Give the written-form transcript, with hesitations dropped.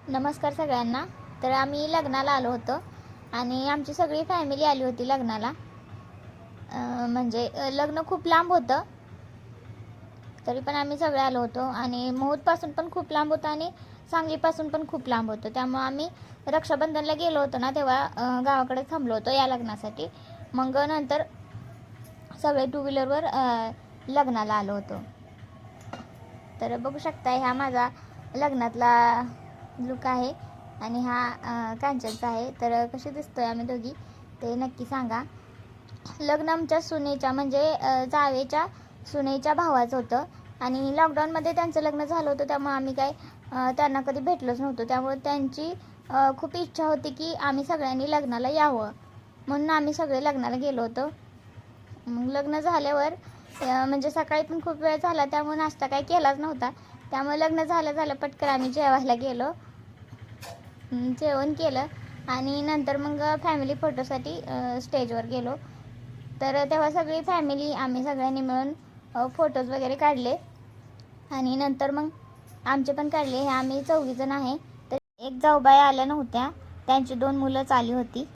नमस्कार सगळ्यांना. तर आम्ही लग्नाला आलो होतो आणि आमची सगळी फॅमिली आली होती लग्नाला. म्हणजे लग्न खूप लांब होतं, तरी पण आम्ही सगळे आलो होतो. आणि महूदपासून पण खूप लांब होतं आणि सांगलीपासून पण खूप लांब होतं. त्यामुळं आम्ही रक्षाबंधनला गेलो होतो ना, तेव्हा गावाकडे थांबलो होतो या लग्नासाठी. मग नंतर सगळे टू व्हीलरवर लग्नाला आलो होतो. तर बघू शकता, हा माझा लग्नातला लुक आहे आणि हा कांचनचा आहे. तर कशी दिसतोय आम्ही दोघी ते नक्की सांगा. लग्न आमच्या सुनेच्या म्हणजे जावेच्या सुनेच्या भावाचं होतं आणि लॉकडाऊनमध्ये त्यांचं लग्न झालं होतं. त्यामुळे आम्ही काय त्यांना कधी भेटलोच नव्हतो. त्यामुळे त्यांची खूप इच्छा होती की आम्ही सगळ्यांनी लग्नाला यावं, म्हणून आम्ही सगळे लग्नाला गेलो होतो. मग लग्न झाल्यावर म्हणजे सकाळी पण खूप वेळ झाला, त्यामुळे नाश्ता काही केलाच नव्हता. त्यामुळे लग्न झालं पटकन आम्ही जेवायला गेलो, जेवण केलं आणि नंतर मग फॅमिली फोटोसाठी स्टेजवर गेलो. तर तेव्हा सगळी फॅमिली आम्ही सगळ्यांनी मिळून फोटोज वगैरे काढले आणि नंतर मग आमचे पण काढले. हे आम्ही 4 जण आहे. तर एक जाऊबाई आल्या नव्हत्या, त्यांची 2 मुलंच आली होती.